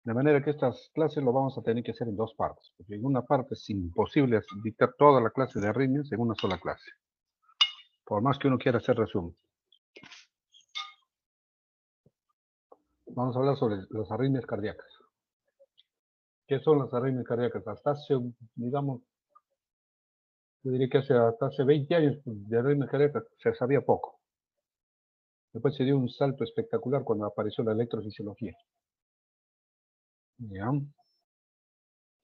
De manera que estas clases lo vamos a tener que hacer en dos partes, porque en una parte es imposible dictar toda la clase de arritmias en una sola clase, por más que uno quiera hacer resumen. Vamos a hablar sobre las arritmias cardíacas. ¿Qué son las arritmias cardíacas? Hasta hace, digamos, yo diría que hasta hace 20 años de arritmias cardíacas se sabía poco. Después se dio un salto espectacular cuando apareció la electrofisiología. ¿Ya?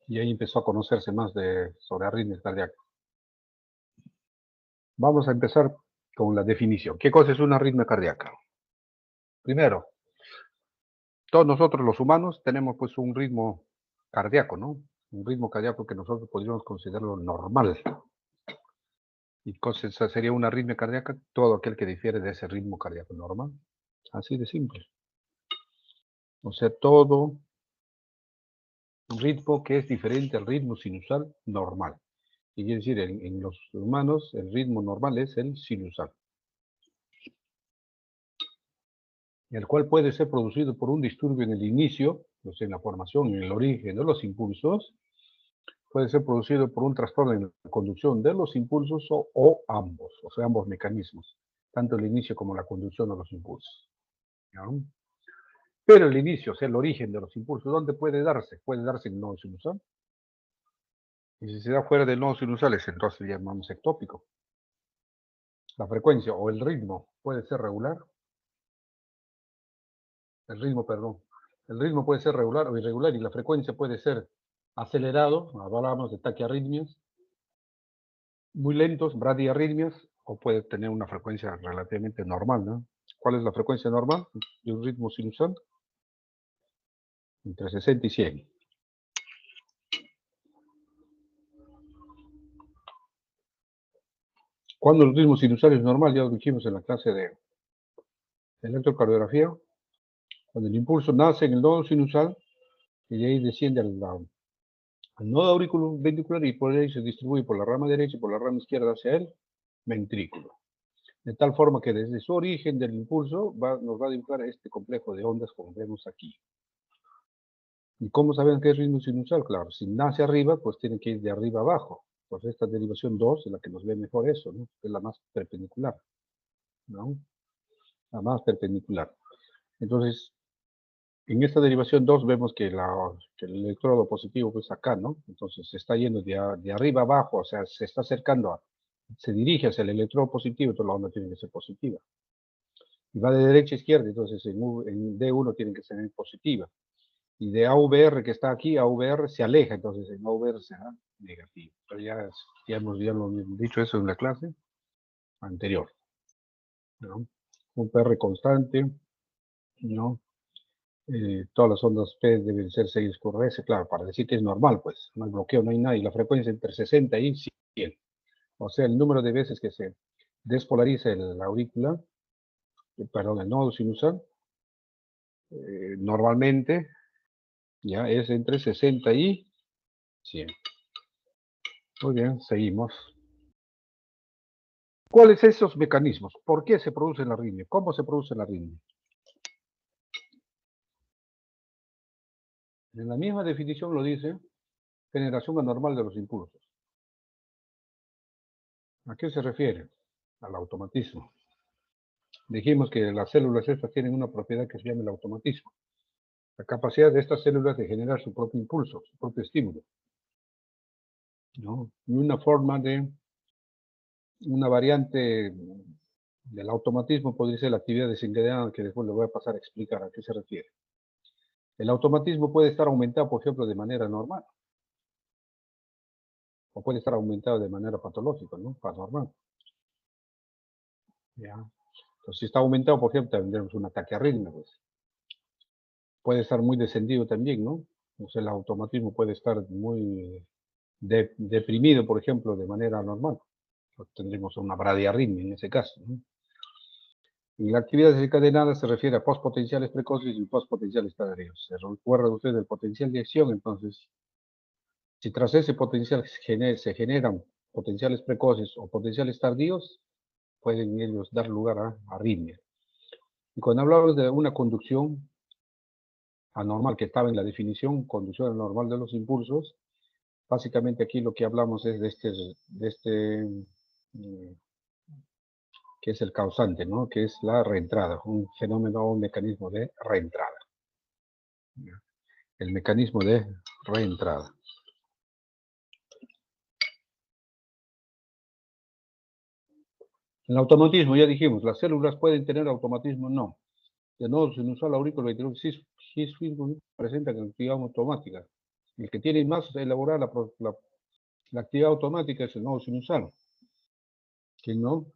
Y ahí empezó a conocerse más sobre arritmias cardíacas. Vamos a empezar con la definición. ¿Qué cosa es una arritmia cardíaca? Primero, todos nosotros los humanos tenemos pues un ritmo cardíaco, ¿no? Un ritmo cardíaco que nosotros podríamos considerarlo normal. ¿Y cosa sería una arritmia cardíaca? Todo aquel que difiere de ese ritmo cardíaco normal. Así de simple. O sea, todo un ritmo que es diferente al ritmo sinusal normal. Y quiere decir, en los humanos el ritmo normal es el sinusal, el cual puede ser producido por un disturbio en el inicio, o sea, en la formación, en el origen de los impulsos, puede ser producido por un trastorno en la conducción de los impulsos o ambos, o sea, ambos mecanismos, tanto el inicio como la conducción de los impulsos. ¿No? Pero el inicio, o sea, el origen de los impulsos, ¿dónde puede darse? Puede darse en el nodo sinusal. Y si se da fuera del nodo sinusal, entonces le llamamos ectópico. La frecuencia o el ritmo puede ser regular. El ritmo, perdón. El ritmo puede ser regular o irregular y la frecuencia puede ser acelerado, hablamos de taquiarritmias, muy lentos, bradiarritmias, o puede tener una frecuencia relativamente normal, ¿no? ¿Cuál es la frecuencia normal de un ritmo sinusal? Entre 60 y 100. Cuando el ritmo sinusal es normal, ya lo dijimos en la clase de electrocardiografía, cuando el impulso nace en el nodo sinusal y de ahí desciende al nodo auriculoventricular y por ahí se distribuye por la rama derecha y por la rama izquierda hacia el ventrículo. De tal forma que desde su origen del impulso nos va a dibujar este complejo de ondas como vemos aquí. ¿Y cómo saben qué es ritmo sinusal? Claro, si nace arriba, pues tiene que ir de arriba abajo. Pues esta derivación 2 es la que nos ve mejor eso, ¿no? Es la más perpendicular, ¿no? La más perpendicular. Entonces, en esta derivación 2 vemos que el electrodo positivo pues acá, ¿no? Entonces se está yendo de arriba abajo, o sea, se está acercando, se dirige hacia el electrodo positivo, entonces la onda tiene que ser positiva. Y va de derecha a izquierda, entonces en D1 tiene que ser positiva. Y de AVR que está aquí, AVR se aleja, entonces en AVR será negativo. Pero ya hemos dicho eso en la clase anterior, ¿no? Un PR constante, ¿no? Todas las ondas P deben ser 6 por S, claro, para decir que es normal, pues, no hay bloqueo, no hay nada, y la frecuencia entre 60 y 100. O sea, el número de veces que se despolariza la aurícula, perdón, el nodo sinusal, normalmente ya es entre 60 y 100. Muy bien, seguimos. ¿Cuáles son esos mecanismos? ¿Por qué se produce la arritmia? ¿Cómo se produce la arritmia? En la misma definición lo dice, generación anormal de los impulsos. ¿A qué se refiere? Al automatismo. Dijimos que las células estas tienen una propiedad que se llama el automatismo. La capacidad de estas células de generar su propio impulso, su propio estímulo. ¿No? Y una variante del automatismo podría ser la actividad desencadenada que después le voy a pasar a explicar a qué se refiere. El automatismo puede estar aumentado, por ejemplo, de manera normal. O puede estar aumentado de manera patológica, ¿no? Paranormal. ¿Ya? Entonces, si está aumentado, por ejemplo, tendremos un ataque arritmia, pues. Puede estar muy descendido también, ¿no? O sea, el automatismo puede estar muy deprimido, por ejemplo, de manera normal. Tendremos una bradiarritmia en ese caso, ¿no? Y la actividad desencadenada se refiere a postpotenciales precoces y postpotenciales tardíos. ¿Se recuerda usted del potencial de acción? Entonces, si tras ese potencial se generan potenciales precoces o potenciales tardíos, pueden ellos dar lugar a arritmia. Y cuando hablamos de una conducción, anormal que estaba en la definición, conducción anormal de los impulsos. Básicamente aquí lo que hablamos es de este que es el causante, ¿no? Que es la reentrada, un fenómeno o un mecanismo de reentrada. El mecanismo de reentrada. El automatismo, ya dijimos, las células pueden tener automatismo, no. De nodo sinusal aurículo 22 cis presentan actividad automática. El que tiene más elaborada la actividad automática es el nodo sinusal, que no,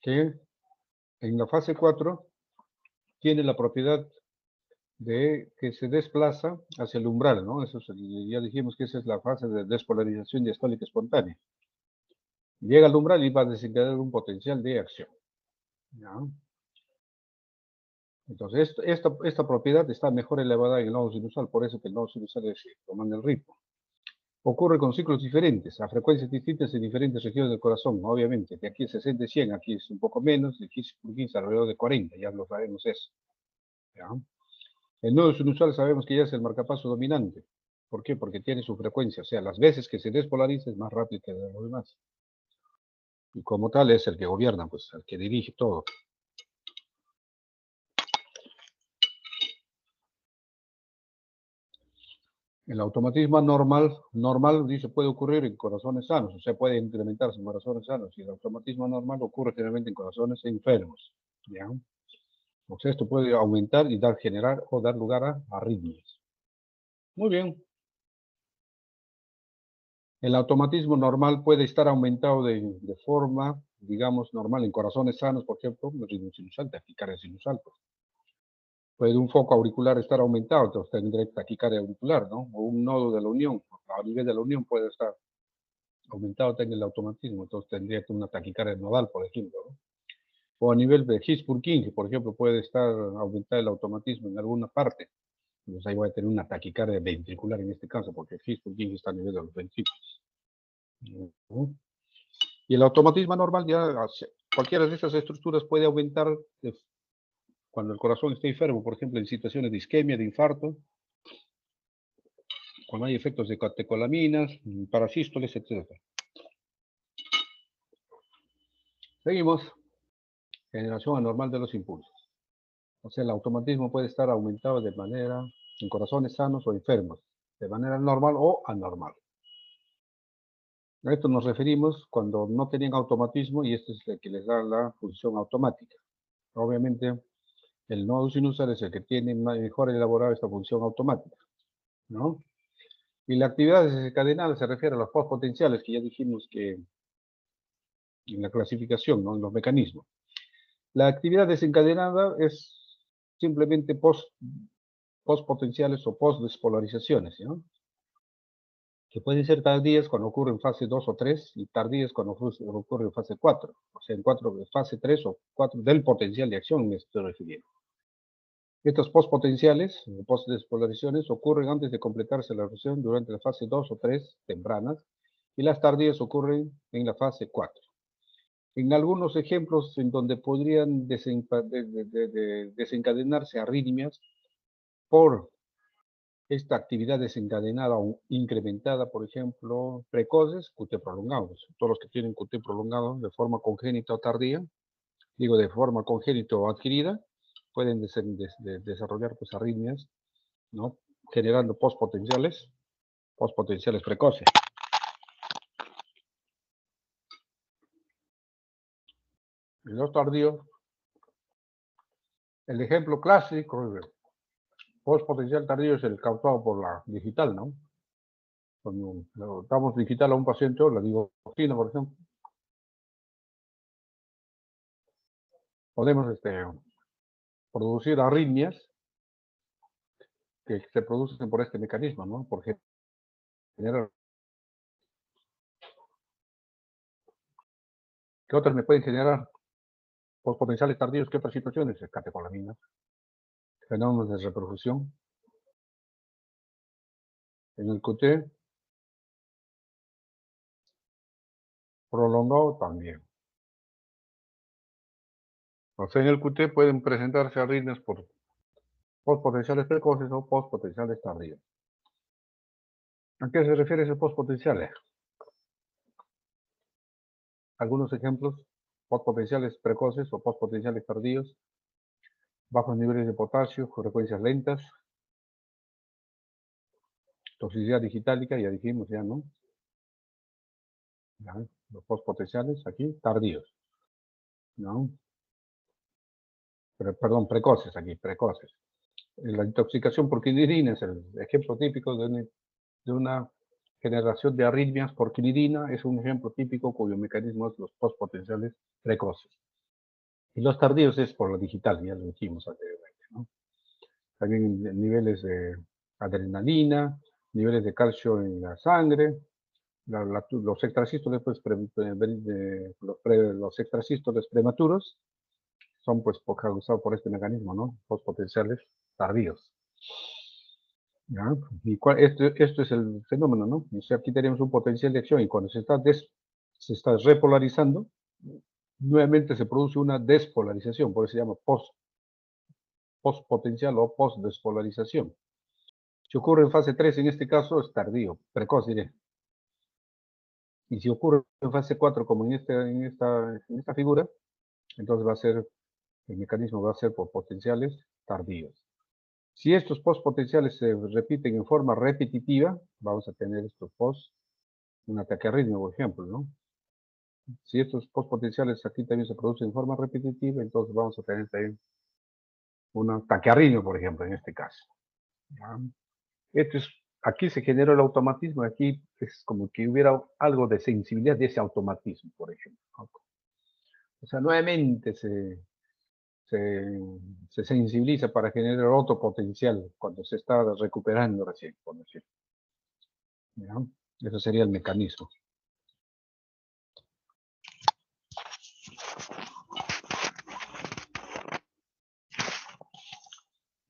que en la fase 4 tiene la propiedad de que se desplaza hacia el umbral, ¿no? Eso ya dijimos que esa es la fase de despolarización diastólica espontánea. Llega al umbral y va a desencadenar un potencial de acción. ¿Ya? Entonces, esta propiedad está mejor elevada en el nodo sinusal, por eso que el nodo sinusal es tomando el ritmo. Ocurre con ciclos diferentes, a frecuencias distintas en diferentes regiones del corazón, obviamente. De aquí es 60 y 100, aquí es un poco menos, de aquí es 15 alrededor de 40, ya lo sabemos eso. ¿Ya? El nodo sinusal sabemos que ya es el marcapaso dominante. ¿Por qué? Porque tiene su frecuencia, o sea, las veces que se despolariza es más rápido que los demás. Y como tal es el que gobierna, pues el que dirige todo. El automatismo normal dice, puede ocurrir en corazones sanos, o sea, puede incrementarse en corazones sanos, y el automatismo normal ocurre generalmente en corazones enfermos. ¿Ya? O sea, esto puede aumentar y generar o dar lugar a arritmias. Muy bien. El automatismo normal puede estar aumentado de forma, digamos, normal en corazones sanos, por ejemplo, el ritmo sinusal, taquicardia sinusal. Pues. Puede un foco auricular estar aumentado, entonces tendrá taquicardia auricular, ¿no? O un nodo de la unión, a nivel de la unión puede estar aumentado tenga el automatismo, entonces tendría que una taquicardia nodal, por ejemplo, ¿no? O a nivel de His-Purkinje, por ejemplo, puede estar aumentado el automatismo en alguna parte. Entonces ahí voy a tener una taquicardia ventricular en este caso, porque el His-Purkinje está a nivel de los ventrículos. Y el automatismo normal ya, cualquiera de estas estructuras puede aumentar cuando el corazón está enfermo, por ejemplo, en situaciones de isquemia, de infarto, cuando hay efectos de catecolaminas, parasístoles, etc. Seguimos. Generación anormal de los impulsos. O sea, el automatismo puede estar aumentado de manera en corazones sanos o enfermos, de manera normal o anormal. A esto nos referimos cuando no tenían automatismo y esto es el que les da la función automática. Obviamente, el nodo sinusal es el que tiene mejor elaborada esta función automática, ¿no? Y la actividad desencadenada se refiere a los postpotenciales que ya dijimos que en la clasificación, ¿no? En los mecanismos. La actividad desencadenada es simplemente postpotenciales o postdespolarizaciones, ¿no? Que pueden ser tardías cuando ocurre en fase 2 o 3 y tardías cuando ocurre en fase 4. O sea, en fase 3 o 4 del potencial de acción me estoy refiriendo. Estos postpotenciales, postdespolarizaciones, ocurren antes de completarse la reacción durante la fase 2 o 3 tempranas y las tardías ocurren en la fase 4. En algunos ejemplos en donde podrían desencadenarse arritmias por esta actividad desencadenada o incrementada, por ejemplo, precoces, QT prolongados. Todos los que tienen QT prolongado de forma congénita o tardía, digo de forma congénita o adquirida, pueden desarrollar pues, arritmias, ¿no? Generando postpotenciales precoces. En los tardíos, el ejemplo clásico de postpotencial tardío es el causado por la digital, ¿no? Cuando damos digital a un paciente, la digoxina, por ejemplo, podemos producir arritmias que se producen por este mecanismo, ¿no? Por generar. ¿Qué otras me pueden generar? Por potenciales tardíos, ¿qué otras situaciones? Catecolaminas, fenómenos de reperfusión. En el QT, prolongado también. O sea, en el QT pueden presentarse arritmias por postpotenciales precoces o postpotenciales tardíos. ¿A qué se refiere ese postpotenciales? Algunos ejemplos: postpotenciales precoces o postpotenciales tardíos, bajos niveles de potasio, frecuencias lentas, toxicidad digitálica, ya dijimos ya, ¿no? Ya, los postpotenciales aquí, tardíos, ¿no? Perdón, precoces aquí, precoces. La intoxicación por quinidina es el ejemplo típico de una generación de arritmias por quinidina, es un ejemplo típico cuyo mecanismo es los postpotenciales precoces. Y los tardíos es por la digital, ya lo dijimos anteriormente, ¿no? También niveles de adrenalina, niveles de calcio en la sangre, los extrasístoles, pues, los extrasístoles prematuros son pues causados por este mecanismo, ¿no? Postpotenciales tardíos. ¿Ya? ¿Y esto es el fenómeno, ¿no? O sea, aquí tenemos un potencial de acción y cuando se está repolarizando, nuevamente se produce una despolarización, por eso se llama postpotencial o postdespolarización. Si ocurre en fase 3, en este caso, es tardío, precoz, diré. Y si ocurre en fase 4, como en esta figura, entonces el mecanismo va a ser por potenciales tardíos. Si estos postpotenciales se repiten en forma repetitiva, vamos a tener un ataque arrítmico, por ejemplo, ¿no? Si estos postpotenciales aquí también se producen en forma repetitiva, entonces vamos a tener también un ataque arrítmico, por ejemplo, en este caso. ¿Ya? Aquí se genera el automatismo, aquí es como que hubiera algo de sensibilidad de ese automatismo, por ejemplo. O sea, nuevamente se sensibiliza para generar otro potencial cuando se está recuperando recién, por decirlo. ¿Ya? Eso sería el mecanismo.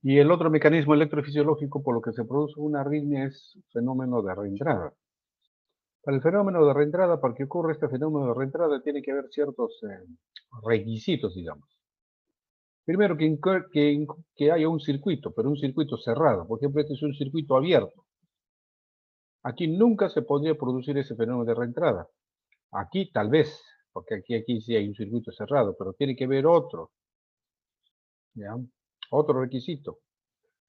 Y el otro mecanismo electrofisiológico por lo que se produce una arritmia es el fenómeno de reentrada. Para el fenómeno de reentrada, para que ocurra este fenómeno de reentrada, tiene que haber ciertos requisitos, digamos. Primero, que haya un circuito, pero un circuito cerrado. Por ejemplo, este es un circuito abierto. Aquí nunca se podría producir ese fenómeno de reentrada. Aquí tal vez, porque aquí sí hay un circuito cerrado, pero tiene que haber otro, ¿ya? Otro requisito,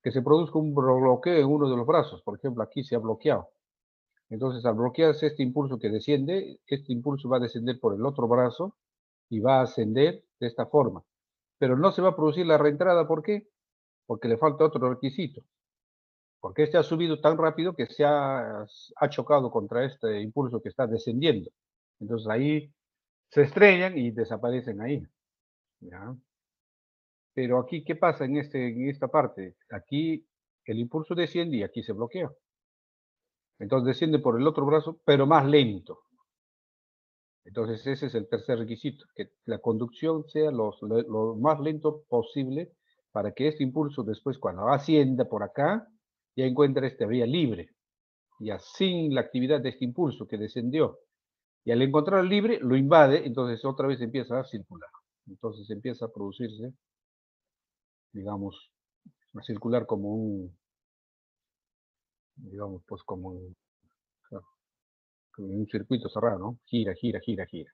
que se produzca un bloqueo en uno de los brazos. Por ejemplo, aquí se ha bloqueado. Entonces, al bloquearse este impulso que desciende, este impulso va a descender por el otro brazo y va a ascender de esta forma. Pero no se va a producir la reentrada, ¿por qué? Porque le falta otro requisito. Porque este ha subido tan rápido que ha chocado contra este impulso que está descendiendo. Entonces ahí se estrellan y desaparecen ahí. ¿Ya? Pero aquí, ¿qué pasa en esta parte? Aquí el impulso desciende y aquí se bloquea. Entonces desciende por el otro brazo, pero más lento. Entonces ese es el tercer requisito, que la conducción sea lo más lento posible para que este impulso después cuando ascienda por acá, ya encuentre esta vía libre, ya sin la actividad de este impulso que descendió. Y al encontrar libre, lo invade, entonces otra vez empieza a circular. Entonces empieza a producirse, digamos, a circular como digamos, pues como un circuito cerrado, ¿no? Gira, gira, gira, gira.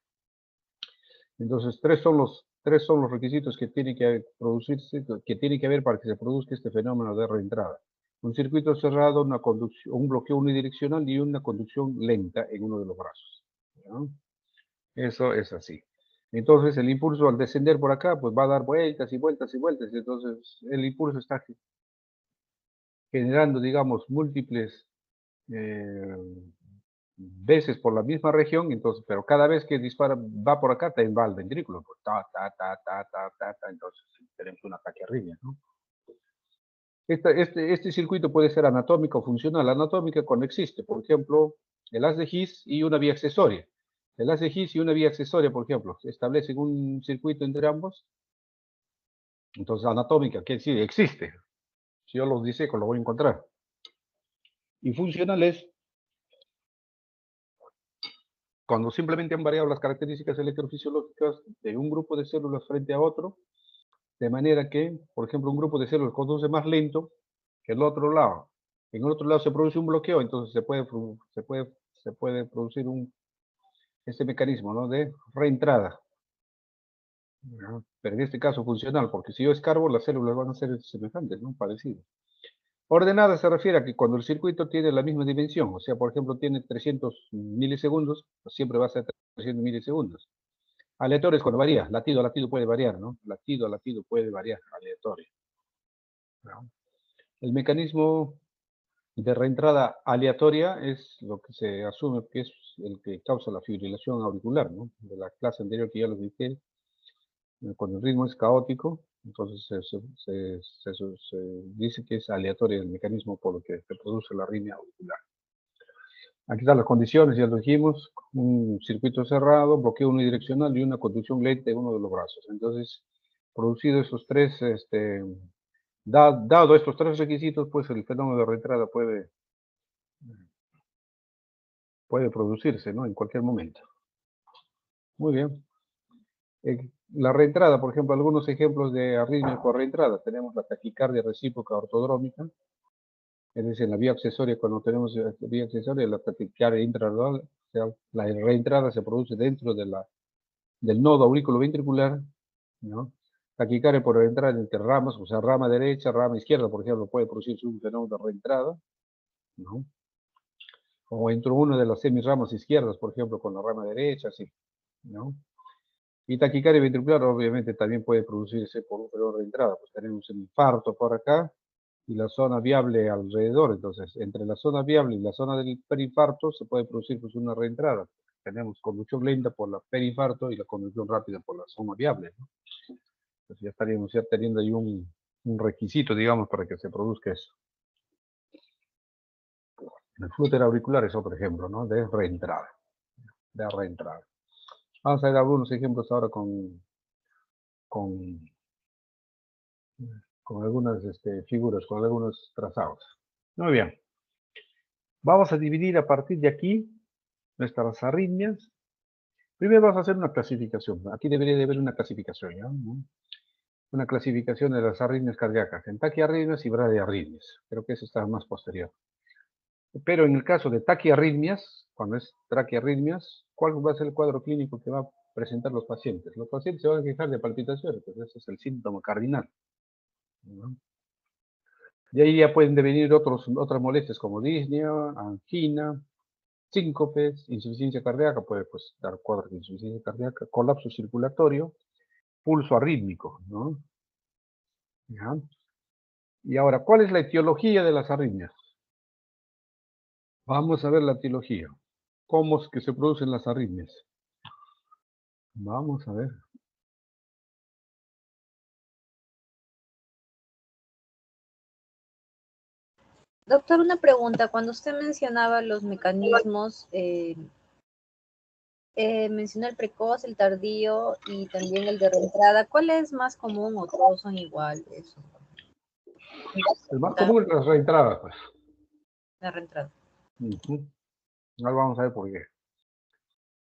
Entonces, tres son los requisitos que tienen que producirse, que tiene que haber para que se produzca este fenómeno de reentrada. Un circuito cerrado, una conducción, un bloqueo unidireccional y una conducción lenta en uno de los brazos. ¿No? Eso es así. Entonces, el impulso al descender por acá, pues va a dar vueltas y vueltas y vueltas. Entonces, el impulso está generando, digamos, múltiples eh, veces por la misma región, entonces, pero cada vez que dispara, va por acá, te va al ventrículo, pues, entonces tenemos un ataque arritmia, ¿no? Este circuito puede ser anatómico o funcional. Anatómica cuando existe, por ejemplo, el haz de His y una vía accesoria. El haz de His y una vía accesoria, por ejemplo, establecen un circuito entre ambos. Entonces, anatómica, que sí, existe. Si yo los diseco, lo voy a encontrar. Y funcional es cuando simplemente han variado las características electrofisiológicas de un grupo de células frente a otro, de manera que, por ejemplo, un grupo de células conduce más lento que el otro lado. En el otro lado se produce un bloqueo, entonces se puede producir este mecanismo, ¿no?, de reentrada. ¿No? Pero en este caso funcional, porque si yo escarbo, las células van a ser semejantes, ¿no?, parecidas. Ordenada se refiere a que cuando el circuito tiene la misma dimensión, o sea, por ejemplo, tiene 300 milisegundos, pues siempre va a ser 300 milisegundos. Aleatorio es cuando varía, latido a latido puede variar, ¿no? Latido a latido puede variar, aleatorio, ¿no? El mecanismo de reentrada aleatoria es lo que se asume que es el que causa la fibrilación auricular, ¿no? De la clase anterior que ya lo dije, cuando el ritmo es caótico, entonces se dice que es aleatorio el mecanismo por lo que se produce la arritmia auricular. Aquí están las condiciones, ya lo dijimos, un circuito cerrado, bloqueo unidireccional y una conducción lenta de uno de los brazos. Entonces, producido esos tres, dado estos tres requisitos, pues el fenómeno de reentrada puede producirse, ¿no?, en cualquier momento. Muy bien. La reentrada, por ejemplo, algunos ejemplos de arritmia por reentrada. Tenemos la taquicardia recíproca ortodrómica, es decir, en la vía accesoria, cuando tenemos vía accesoria, la taquicardia intradural, o sea, la reentrada se produce dentro del nodo auriculoventricular, ¿no? Taquicardia por reentrada entre ramas, o sea, rama derecha, rama izquierda, por ejemplo, puede producirse un fenómeno de reentrada, ¿no? O entre una de las semirramas izquierdas, por ejemplo, con la rama derecha, así, ¿no? Y taquicardia ventricular obviamente también puede producirse por un fenómeno de entrada, pues tenemos el infarto por acá y la zona viable alrededor. Entonces, entre la zona viable y la zona del perinfarto se puede producir pues una reentrada. Tenemos conducción lenta por la perinfarto y la conducción rápida por la zona viable, ¿no? Entonces ya estaríamos ya teniendo ahí un requisito, digamos, para que se produzca eso. El flúter auricular es otro ejemplo, ¿no?, de reentrada. Vamos a ver algunos ejemplos ahora con algunas figuras, con algunos trazados. Muy bien. Vamos a dividir a partir de aquí nuestras arritmias. Primero vamos a hacer una clasificación. Aquí debería de haber una clasificación, ¿ya? Una clasificación de las arritmias cardíacas en taquiarritmias y bradiarritmias. Creo que eso está más posterior. Pero en el caso de taquiarritmias, cuando es traquiarritmias, ¿cuál va a ser el cuadro clínico que va a presentar los pacientes? Los pacientes se van a quejar de palpitaciones, pues ese es el síntoma cardinal, ¿no? De ahí ya pueden devenir otras molestias como disnea, angina, síncopes, insuficiencia cardíaca, puede pues dar cuadros de insuficiencia cardíaca, colapso circulatorio, pulso arrítmico, ¿no? ¿Ya? Y ahora, ¿cuál es la etiología de las arritmias? Vamos a ver la etiología. ¿Cómo es que se producen las arritmias? Vamos a ver. Doctor, una pregunta. Cuando usted mencionaba los mecanismos, mencionó el precoz, el tardío y también el de reentrada. ¿Cuál es más común o todos son iguales? El más común es las reentradas, pues. La reentrada. Ahora vamos a ver por qué.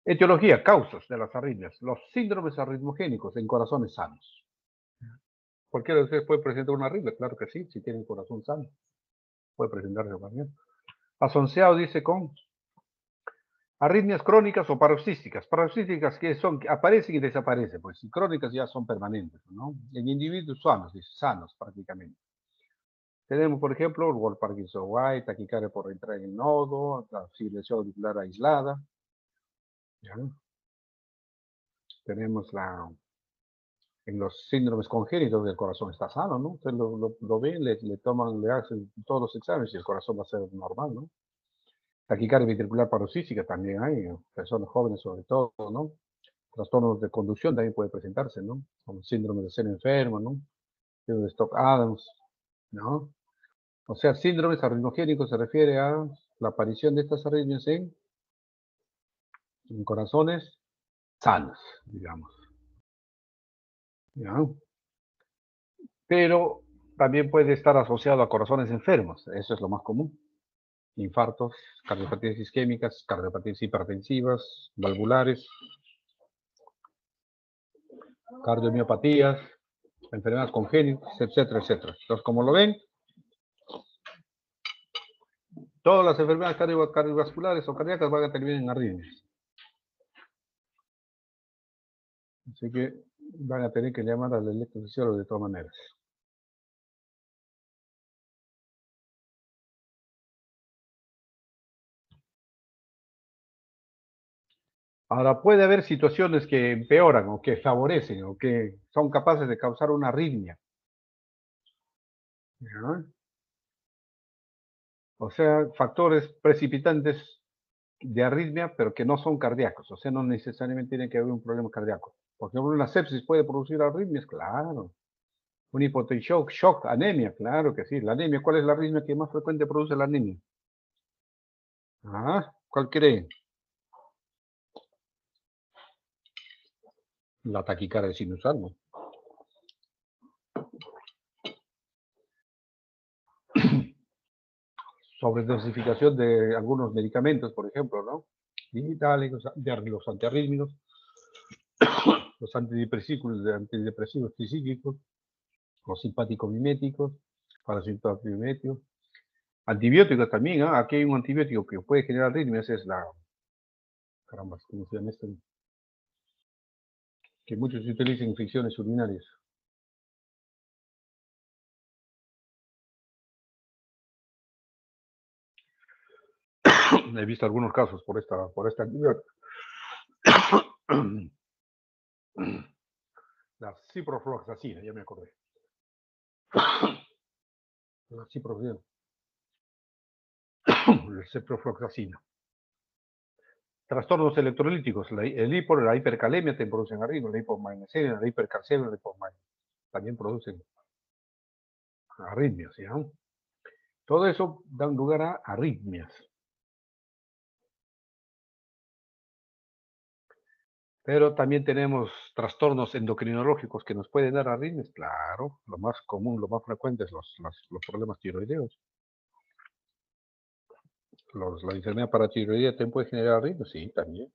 Etiología, causas de las arritmias. Los síndromes arritmogénicos en corazones sanos. Cualquiera de ustedes puede presentar una arritmia, claro que sí, si tienen corazón sano. Puede presentarse también. Asociado, dice, con arritmias crónicas o paroxísticas. Paroxísticas que son, que aparecen y desaparecen, pues, y crónicas ya son permanentes, ¿no? En individuos sanos, dice, sanos prácticamente. Tenemos, por ejemplo, el Wolff-Parkinson-White, taquicardia por entrar en el nodo, la fibrilación auricular aislada. ¿Ya? Tenemos en los síndromes congénitos del corazón está sano, ¿no? Ustedes lo ven, le toman, le hacen todos los exámenes y el corazón va a ser normal, ¿no? Taquicardia ventricular paroxística también hay, personas jóvenes sobre todo, ¿no? Trastornos de conducción también puede presentarse, ¿no? Como síndrome de ser enfermo, ¿no? Síndrome de Stock-Adams, ¿no? O sea, síndromes arritmogénicos se refiere a la aparición de estas arritmias en corazones sanos, digamos. ¿Ya? Pero también puede estar asociado a corazones enfermos, eso es lo más común. Infartos, cardiopatías isquémicas, cardiopatías hipertensivas, valvulares, cardiomiopatías, enfermedades congénitas, etcétera, etcétera. Entonces, como lo ven, todas las enfermedades cardiovasculares o cardíacas van a terminar en arritmias. Así que van a tener que llamar al electrofisiólogo de todas maneras. Ahora, puede haber situaciones que empeoran o que favorecen o que son capaces de causar una arritmia. ¿Ya? O sea, factores precipitantes de arritmia, pero que no son cardíacos. O sea, no necesariamente tiene que haber un problema cardíaco. Por ejemplo, una sepsis puede producir arritmias, claro. Un hipotensión, shock, anemia, claro que sí. La anemia, ¿cuál es la arritmia que más frecuente produce la anemia? Ah, ¿cuál cree? La taquicardia sinusal, ¿no? Sobredosificación de algunos medicamentos, por ejemplo, ¿no? Digitales, los antiarrítmicos, los antidepresivos tricíclicos, los simpáticos miméticos, parasimpáticos miméticos, antibióticos también, ¿ah? Aquí hay un antibiótico que puede generar arritmias, es la, caramba, ¿cómo se llama esto? Que muchos utilizan infecciones urinarias. He visto algunos casos por esta antibiótico. La ciprofloxacina, ya me acordé. La ciprofloxacina. La ciprofloxacina. Trastornos electrolíticos, la hipercalemia te producen arritmias, la hipomagnesemia, la hipercalcemia, también producen arritmias, ¿ya? Todo eso da lugar a arritmias. Pero también tenemos trastornos endocrinológicos que nos pueden dar arritmias, claro, lo más común, lo más frecuente es los problemas tiroideos. La enfermedad paratiroidea también puede generar arritmias, sí, también.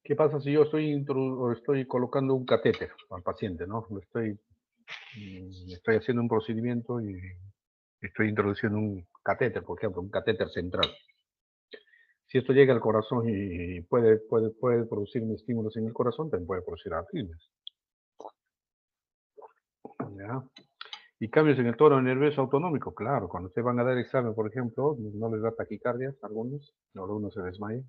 ¿Qué pasa si yo estoy colocando un catéter al paciente, ¿no? Estoy haciendo un procedimiento y estoy introduciendo un catéter, por ejemplo, un catéter central. Si esto llega al corazón y puede producir estímulos en el corazón, también puede producir arritmias. ¿Ya? Y cambios en el tono nervioso autonómico, claro, cuando ustedes van a dar examen, por ejemplo, no les da taquicardia a algunos se desmayan.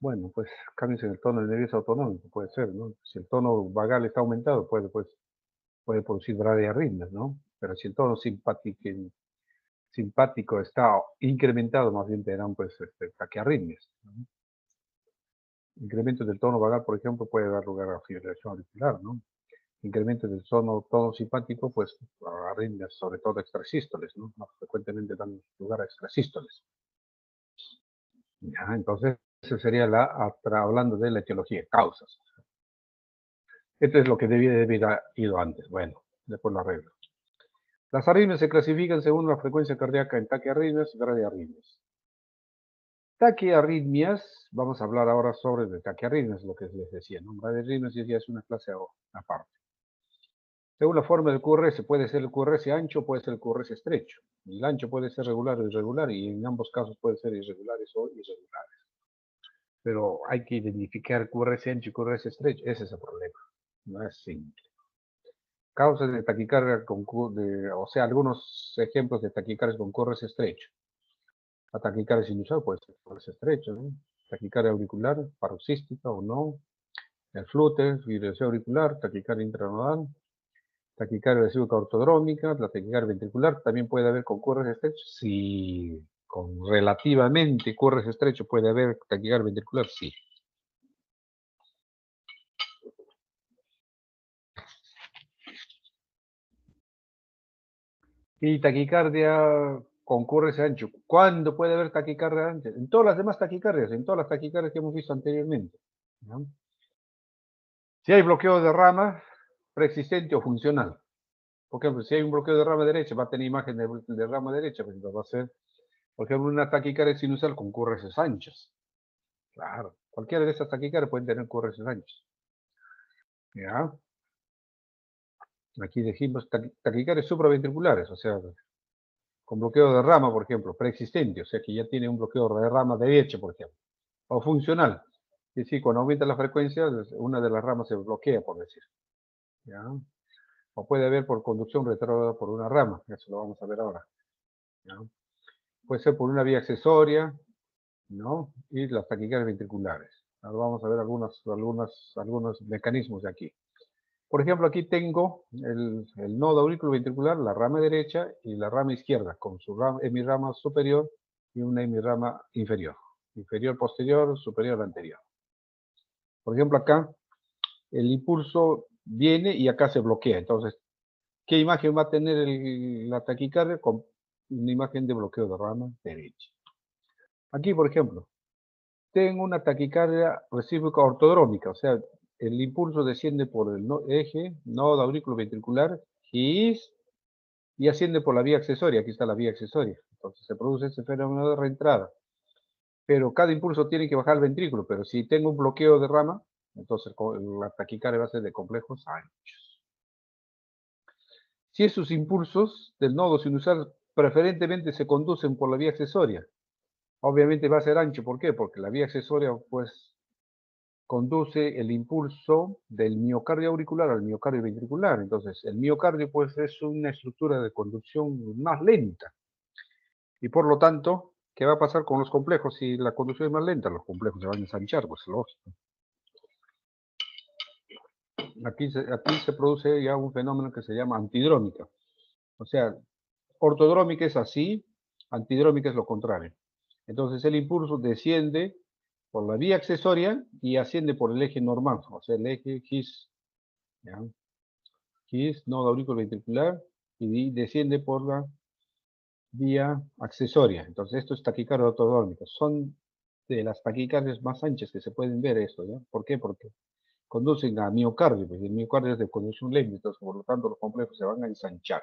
Bueno, pues cambios en el tono nervioso autonómico, puede ser, ¿no? Si el tono vagal está aumentado, puede producir bradiarritmias, ¿no? Pero si el tono simpático está incrementado, más bien tendrán pues taquiarritmias, ¿no? Incremento del tono vagal, por ejemplo, puede dar lugar a fibrilación auricular, ¿no? Incremento del tono simpático, pues a arritmias, sobre todo extrasístoles, ¿no? Más frecuentemente dan lugar a extrasístoles. Ya, entonces, esa sería hablando de la etiología, causas. Esto es lo que debía haber ido antes. Bueno, después lo arreglo. Las arritmias se clasifican según la frecuencia cardíaca en taquiarritmias y bradiarritmias. Taquiarritmias, vamos a hablar ahora sobre de taquiarritmias, lo que les decía, ¿no? Bradiarritmias ya es una clase aparte. Según la forma del QRS, puede ser el QRS ancho, puede ser el QRS estrecho. El ancho puede ser regular o irregular y en ambos casos puede ser irregulares o irregulares. Pero hay que identificar QRS ancho y QRS estrecho, ese es el problema. No es simple. Causas de taquicardia o sea, algunos ejemplos de taquicardia con QRS estrecho. La taquicardia sinusal puede ser QRS estrecho, ¿no? Taquicardia auricular, paroxística o no. El flúter, fibrilación auricular, taquicardia intranodal, taquicardia recíproca ortodrómica, la taquicardia ventricular, también puede haber con QRS estrecho. Sí, con relativamente QRS estrecho puede haber taquicardia ventricular, sí. Y taquicardia con QRS ancho. ¿Cuándo puede haber taquicardia ancha? En todas las demás taquicardias, en todas las taquicardias que hemos visto anteriormente, ¿no? Si hay bloqueo de rama preexistente o funcional. Por ejemplo, si hay un bloqueo de rama derecha, va a tener imagen de rama derecha, pues va a ser, por ejemplo, una taquicardia sinusal con QRS anchas. Claro, cualquiera de esas taquicardias pueden tener QRS anchos. ¿Ya? Aquí dijimos taquicardias supraventriculares, o sea, con bloqueo de rama, por ejemplo, preexistente, o sea que ya tiene un bloqueo de rama derecha, por ejemplo, o funcional. Y sí, cuando aumenta la frecuencia, una de las ramas se bloquea, por decir. ¿Ya? O puede haber por conducción retrógrada por una rama, eso lo vamos a ver ahora. ¿Ya? Puede ser por una vía accesoria, ¿no? Y las taquicardias ventriculares. Ahora vamos a ver algunos mecanismos de aquí. Por ejemplo, aquí tengo el nodo auriculoventricular, la rama derecha y la rama izquierda, con su hemirrama superior y una hemirrama inferior. Inferior posterior, superior anterior. Por ejemplo, acá el impulso viene y acá se bloquea. Entonces, ¿qué imagen va a tener la taquicardia? Con una imagen de bloqueo de rama derecha. Aquí, por ejemplo, tengo una taquicardia recíproca ortodrómica, o sea, el impulso desciende por el eje, nodo auriculoventricular, y asciende por la vía accesoria. Aquí está la vía accesoria. Entonces se produce ese fenómeno de reentrada. Pero cada impulso tiene que bajar el ventrículo, pero si tengo un bloqueo de rama, entonces la taquicardia va a ser de complejos anchos. Si esos impulsos del nodo sinusal preferentemente se conducen por la vía accesoria, obviamente va a ser ancho. ¿Por qué? Porque la vía accesoria, pues, conduce el impulso del miocardio auricular al miocardio ventricular. Entonces, el miocardio, pues, es una estructura de conducción más lenta. Y por lo tanto, ¿qué va a pasar con los complejos? Si la conducción es más lenta, los complejos se van a ensanchar, pues lógico. Aquí se produce ya un fenómeno que se llama antidrómica. O sea, ortodrómica es así, antidrómica es lo contrario. Entonces el impulso desciende por la vía accesoria y asciende por el eje normal, o sea, el eje GIS, ¿ya? GIS, nodo auriculoventricular, y desciende por la vía accesoria. Entonces esto es taquicardia ortodrómica. Son de las taquicardias más anchas que se pueden ver esto, ¿ya? ¿Por qué? Porque conducen a miocardio, pues el miocardio es de conducción lenta, entonces por lo tanto los complejos se van a ensanchar.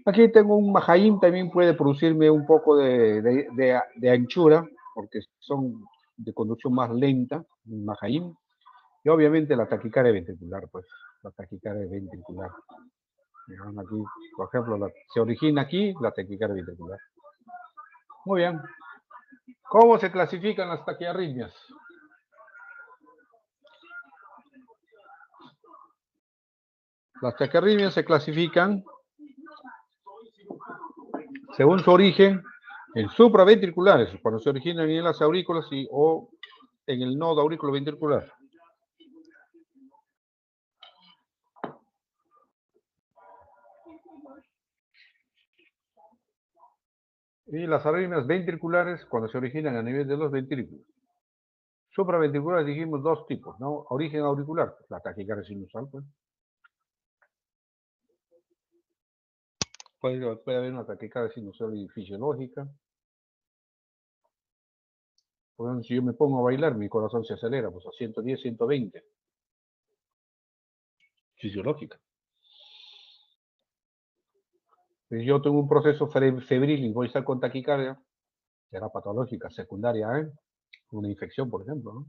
Aquí tengo un Mahaim, también puede producirme un poco de anchura, porque son de conducción más lenta, un Mahaim, y obviamente la taquicardia ventricular, pues, la taquicardia ventricular. Aquí, por ejemplo, se origina aquí la taquicardia ventricular. Muy bien. ¿Cómo se clasifican las taquiarritmias? Las taquiarritmias se clasifican según su origen en supraventriculares, cuando se originan en las aurículas o en el nodo auriculoventricular. Y las arritmias ventriculares cuando se originan a nivel de los ventrículos. Supraventriculares dijimos dos tipos, ¿no? Origen auricular, la taquicardia sinusal, pues. Puede haber una taquicardia sinusal fisiológica. Por ejemplo, si yo me pongo a bailar, mi corazón se acelera, pues a 110, 120. Fisiológica. Si yo tengo un proceso febril y voy a estar con taquicardia, será patológica, secundaria, una infección, por ejemplo, ¿no?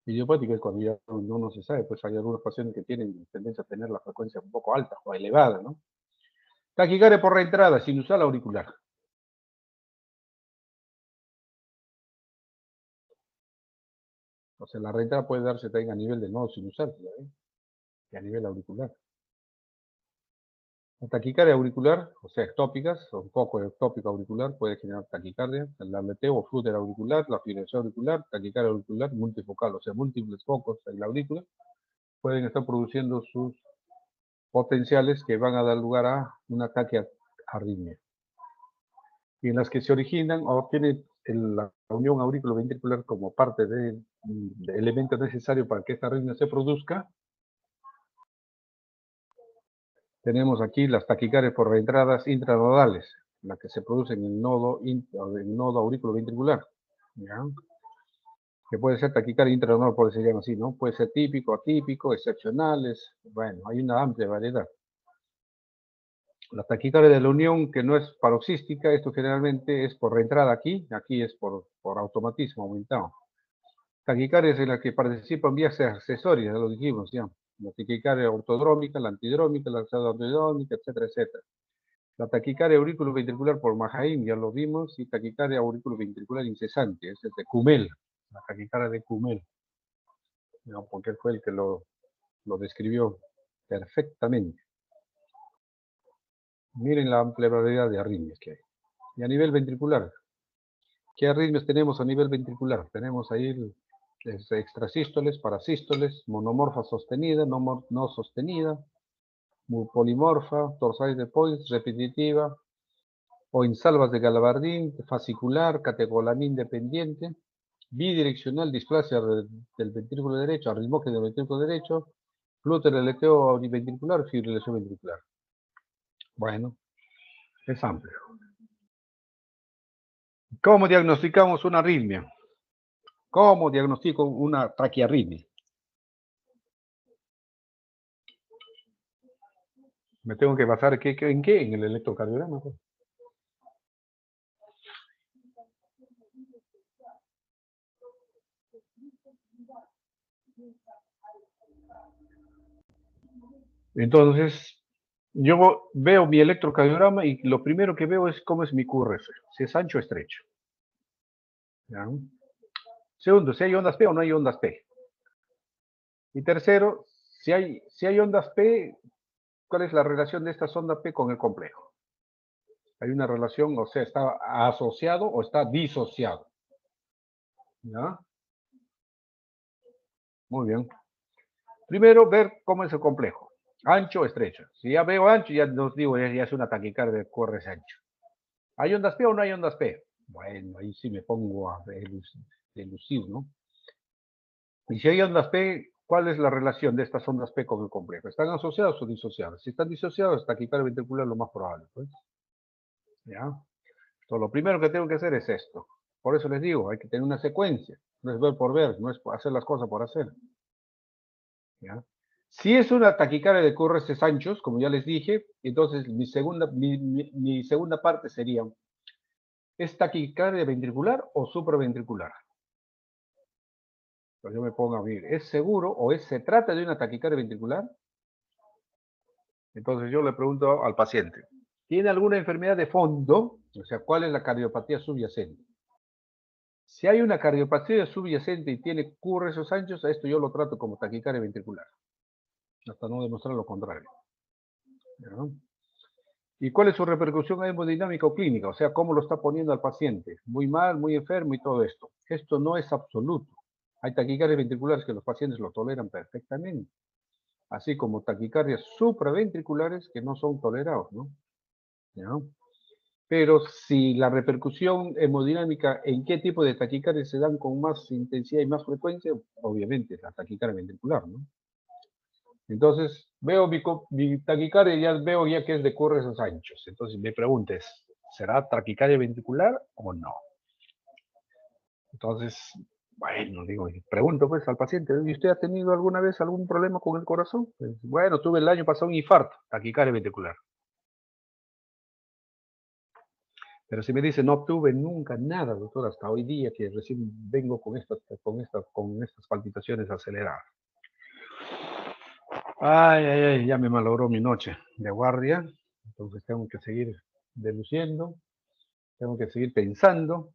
Idiopática es cuando ya no se sabe, pues hay algunos pacientes que tienen tendencia a tener la frecuencia un poco alta o elevada, ¿no? Taquicardia por reentrada, sinusal auricular. O sea, la reentrada puede darse también a nivel del nodo sinusal, ¿sí? Y a nivel auricular. La taquicardia auricular, o sea, ectópicas, o un poco ectópico auricular, puede generar taquicardia. El aleteo o flúter auricular, la fibrilación auricular, taquicardia auricular multifocal, o sea, múltiples focos en la aurícula, pueden estar produciendo sus potenciales que van a dar lugar a una taquiarritmia. Y en las que se originan o tiene la unión auriculoventricular como parte del elemento necesario para que esta arritmia se produzca, tenemos aquí las taquicardias por reentradas intranodales, las que se producen en el nodo auriculoventricular, ¿ya? Que puede ser taquicardia intranodal, por se llama así, ¿no? Puede ser típico, atípico, excepcionales, bueno, hay una amplia variedad. La taquicardia de la unión, que no es paroxística, esto generalmente es por reentrada aquí es por automatismo aumentado. Taquicardias en las que participan vías accesorias, ya lo dijimos ya. La taquicardia ortodrómica, la antidrómica, la pseudoantidrómica, etcétera, etcétera. La taquicardia auriculoventricular por Mahaim, ya lo vimos, y taquicardia auriculoventricular incesante, ese es de Kumel, la taquicardia de Kumel, ¿no? Porque él fue el que lo describió perfectamente. Miren la amplia variedad de arritmias que hay. Y a nivel ventricular, ¿qué arritmias tenemos a nivel ventricular? Tenemos ahí extrasístoles, parasístoles, monomorfa sostenida, no sostenida, polimorfa, torsades de Points, repetitiva, o en salvas de Galabardín, fascicular, catecolamín dependiente, bidireccional, displasia del ventrículo derecho, arritmógeno del ventrículo derecho, flúter aleteo ventricular, fibrilación ventricular. Bueno, es amplio. ¿Cómo diagnosticamos una arritmia? ¿Cómo diagnostico una taquiarritmia? Me tengo que basar ¿en qué? En el electrocardiograma. Pues. Entonces, yo veo mi electrocardiograma y lo primero que veo es cómo es mi QRS, si es ancho o estrecho. ¿Ya? Segundo, si hay ondas P o no hay ondas P. Y tercero, si hay ondas P, ¿cuál es la relación de esta ondas P con el complejo? Hay una relación, o sea, ¿está asociado o está disociado? ¿Ya? Muy bien. Primero, ver cómo es el complejo. Ancho o estrecho. Si ya veo ancho, ya nos digo, ya es una taquicardia de QRS ancho. ¿Hay ondas P o no hay ondas P? Bueno, ahí sí me pongo a delucir, ¿no? Y si hay ondas P, ¿cuál es la relación de estas ondas P con el complejo? ¿Están asociadas o disociadas? Si están disociadas, taquicardia ventricular es lo más probable, pues. ¿Ya? Entonces, lo primero que tengo que hacer es esto. Por eso les digo, hay que tener una secuencia. No es ver por ver, no es hacer las cosas por hacer. ¿Ya? Si es una taquicardia de QRS anchos, como ya les dije, entonces mi segunda parte sería, ¿es taquicardia ventricular o supraventricular? Entonces yo me pongo a ver, ¿es seguro o se trata de una taquicardia ventricular? Entonces yo le pregunto al paciente, ¿tiene alguna enfermedad de fondo? O sea, ¿cuál es la cardiopatía subyacente? Si hay una cardiopatía subyacente y tiene QRS anchos, a esto yo lo trato como taquicardia ventricular, hasta no demostrar lo contrario. ¿Ya? ¿Y cuál es su repercusión hemodinámica o clínica? O sea, ¿cómo lo está poniendo al paciente? Muy mal, muy enfermo y todo esto. Esto no es absoluto. Hay taquicardias ventriculares que los pacientes lo toleran perfectamente, así como taquicardias supraventriculares que no son tolerados, ¿no? ¿Ya? Pero si la repercusión hemodinámica, ¿en qué tipo de taquicardia se dan con más intensidad y más frecuencia? Obviamente, la taquicardia ventricular, ¿no? Entonces, veo mi taquicardia y ya veo ya que es de QRS anchos. Entonces, mi pregunta es, ¿será taquicardia ventricular o no? Entonces, bueno, digo, pregunto pues al paciente, ¿y usted ha tenido alguna vez algún problema con el corazón? Pues, bueno, tuve el año pasado un infarto, taquicardia ventricular. Pero si me dice, no tuve nunca nada, doctor, hasta hoy día que recién vengo con estas palpitaciones aceleradas. Ay, ay, ay, ya me malogró mi noche de guardia. Entonces tengo que seguir deduciendo, tengo que seguir pensando.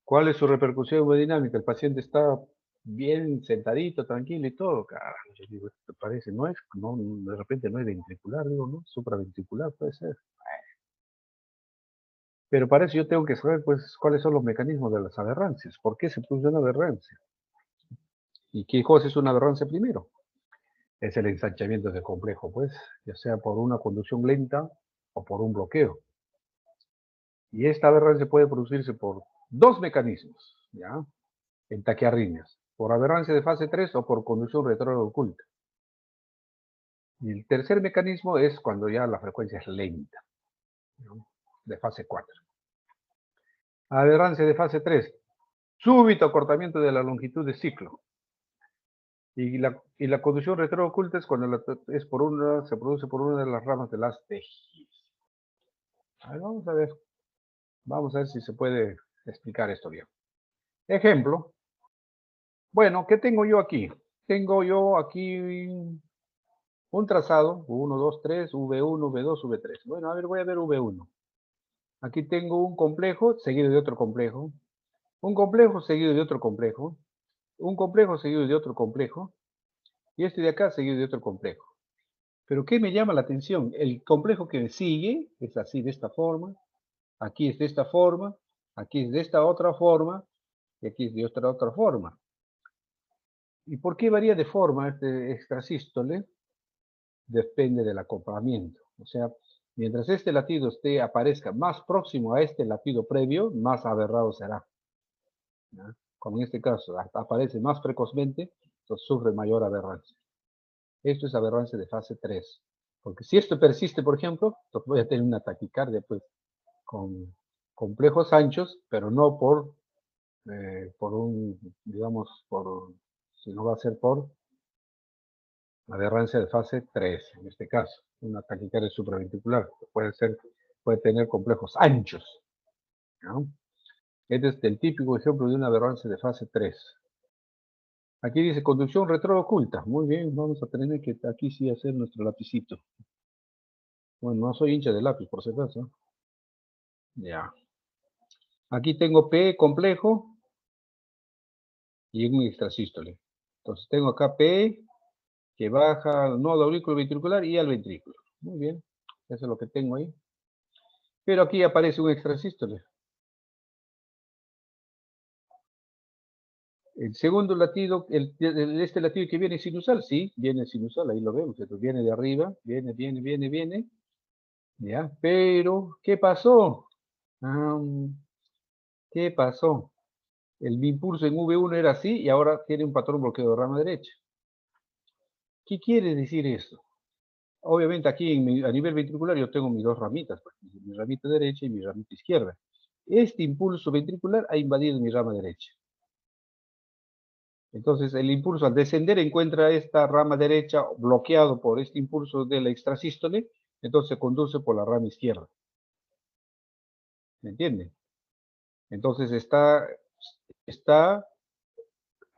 ¿Cuál es su repercusión hemodinámica? El paciente está bien sentadito, tranquilo y todo. Carajo, yo digo, ¿esto parece? No es, no, de repente no es ventricular, digo, ¿no? Supraventricular puede ser. Pero para eso yo tengo que saber, pues, cuáles son los mecanismos de las aberrancias. ¿Por qué se produce una aberrancia? ¿Y qué cosa es una aberrancia primero? Es el ensanchamiento del complejo, pues, ya sea por una conducción lenta o por un bloqueo. Y esta aberrancia puede producirse por dos mecanismos, ¿ya? En taquiarritmias, por aberrancia de fase 3 o por conducción retrógrada oculta. Y el tercer mecanismo es cuando ya la frecuencia es lenta, ¿no? De fase 4. Aberrancia de fase 3, súbito acortamiento de la longitud de ciclo. Y la conducción retrooculta es cuando se produce por una de las ramas de las tejidas. Vamos a ver si se puede explicar esto bien. Ejemplo, Bueno, ¿qué tengo yo aquí? Tengo yo aquí un trazado, 1, 2, 3, V1, V2, V3. Bueno, a ver, voy a ver V1. Aquí tengo un complejo seguido de otro complejo, un complejo seguido de otro complejo, un complejo seguido de otro complejo, y este de acá seguido de otro complejo. Pero ¿qué me llama la atención? El complejo que me sigue es así, de esta forma, aquí es de esta forma, aquí es de esta otra forma, y aquí es de otra forma. ¿Y por qué varía de forma este extrasístole? Depende del acoplamiento. O sea, mientras este latido aparezca más próximo a este latido previo, más aberrado será, ¿ya? Como en este caso, aparece más precozmente, entonces sufre mayor aberrancia. Esto es aberrancia de fase 3. Porque si esto persiste, por ejemplo, entonces voy a tener una taquicardia pues, con complejos anchos, pero no por un, digamos, sino va a ser por aberrancia de fase 3, en este caso, una taquicardia supraventricular. Puede tener complejos anchos, ¿no? Este es el típico ejemplo de una aberrancia de fase 3. Aquí dice conducción retrooculta. Muy bien, vamos a tener que aquí sí hacer nuestro lapicito. Bueno, no soy hincha de lápiz, por si acaso. Ya. Aquí tengo P complejo y un extrasístole. Entonces tengo acá P que baja al nodo aurículo ventricular y al ventrículo. Muy bien, eso es lo que tengo ahí. Pero aquí aparece un extrasístole. El segundo latido, este latido que viene sinusal, sí, viene sinusal, ahí lo vemos. Entonces viene de arriba, viene. Ya, pero, ¿qué pasó? Ah, ¿qué pasó? El impulso en V1 era así y ahora tiene un patrón bloqueo de rama derecha. ¿Qué quiere decir esto? Obviamente aquí a nivel ventricular yo tengo mis dos ramitas, pues, mi ramita derecha y mi ramita izquierda. Este impulso ventricular ha invadido mi rama derecha. Entonces el impulso al descender encuentra esta rama derecha bloqueado por este impulso de la extrasístole, entonces se conduce por la rama izquierda. ¿Me entienden? Entonces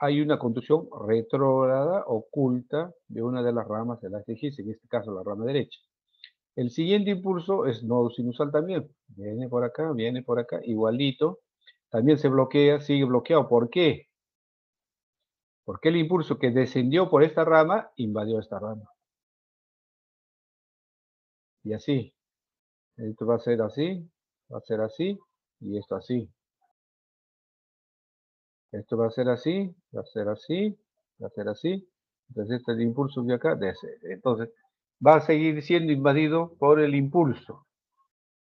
hay una conducción retrógrada oculta de una de las ramas de la SGIS, en este caso la rama derecha. El siguiente impulso es nodo sinusal también. Viene por acá, igualito. También se bloquea, sigue bloqueado. ¿Por qué? Porque el impulso que descendió por esta rama invadió esta rama. Y así. Esto va a ser así, va a ser así, y esto así. Esto va a ser así, va a ser así, va a ser así. Entonces este es el impulso de acá, de ese. Entonces va a seguir siendo invadido por el impulso.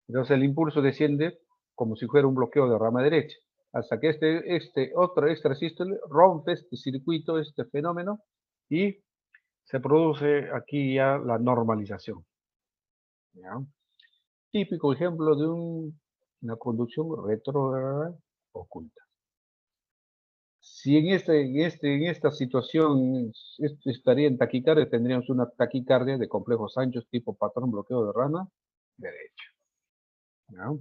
Entonces el impulso desciende como si fuera un bloqueo de rama derecha, hasta que este otro extrasístole rompe este circuito, este fenómeno, y se produce aquí ya la normalización. ¿Ya? Típico ejemplo de una conducción retrógrada oculta. Si en esta situación estaría en taquicardia, tendríamos una taquicardia de complejos anchos tipo patrón bloqueo de rama derecha. ¿Ya?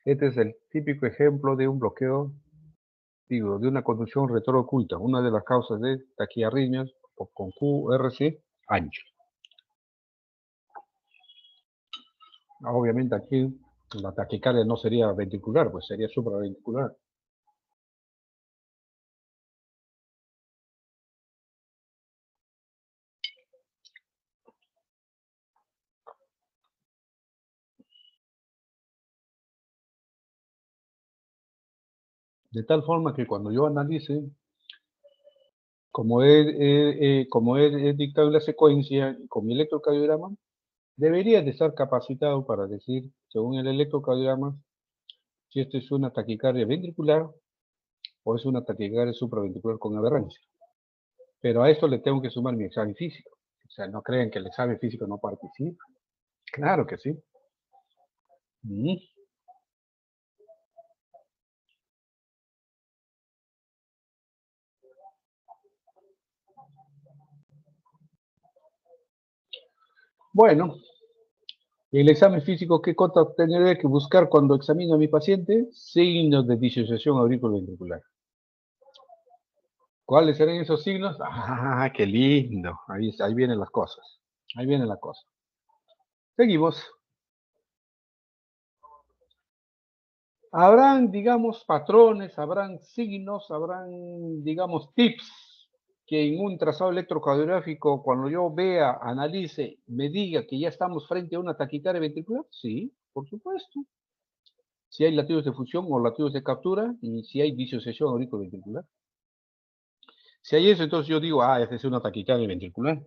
Este es el típico ejemplo de un bloqueo, digo, de una conducción retrooculta, una de las causas de taquiarritmias con QRC ancho. Obviamente aquí la taquicardia no sería ventricular, pues sería supraventricular. De tal forma que cuando yo analice, como he dictado en la secuencia con mi electrocardiograma, debería de estar capacitado para decir, según el electrocardiograma, si esto es una taquicardia ventricular o es una taquicardia supraventricular con aberrancia. Pero a esto le tengo que sumar mi examen físico. O sea, no crean que el examen físico no participa. Claro que sí. Mm. Bueno, el examen físico, ¿qué cosa tendré que buscar cuando examino a mi paciente? Signos de disociación auriculoventricular. ¿Cuáles serán esos signos? ¡Ah, qué lindo! Ahí vienen las cosas. Ahí viene la cosa. Seguimos. Habrán, digamos, patrones, habrán signos, habrán, digamos, tips que en un trazado electrocardiográfico, cuando yo vea, analice, me diga que ya estamos frente a una taquicardia ventricular. Sí, por supuesto. Si hay latidos de fusión o latidos de captura y si hay disociación auriculoventricular. Si hay eso, entonces yo digo, esta es una taquicardia ventricular.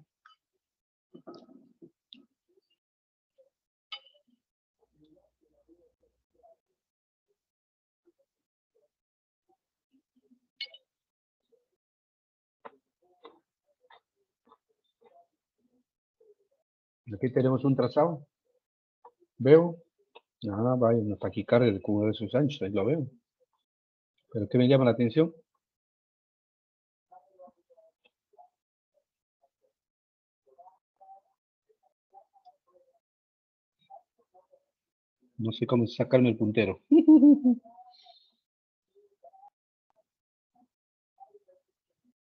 Aquí tenemos un trazado. Veo, vaya, una taquicardia de Cúmulo de sus anchos, ahí lo veo. Pero ¿qué me llama la atención? No sé cómo sacarme el puntero.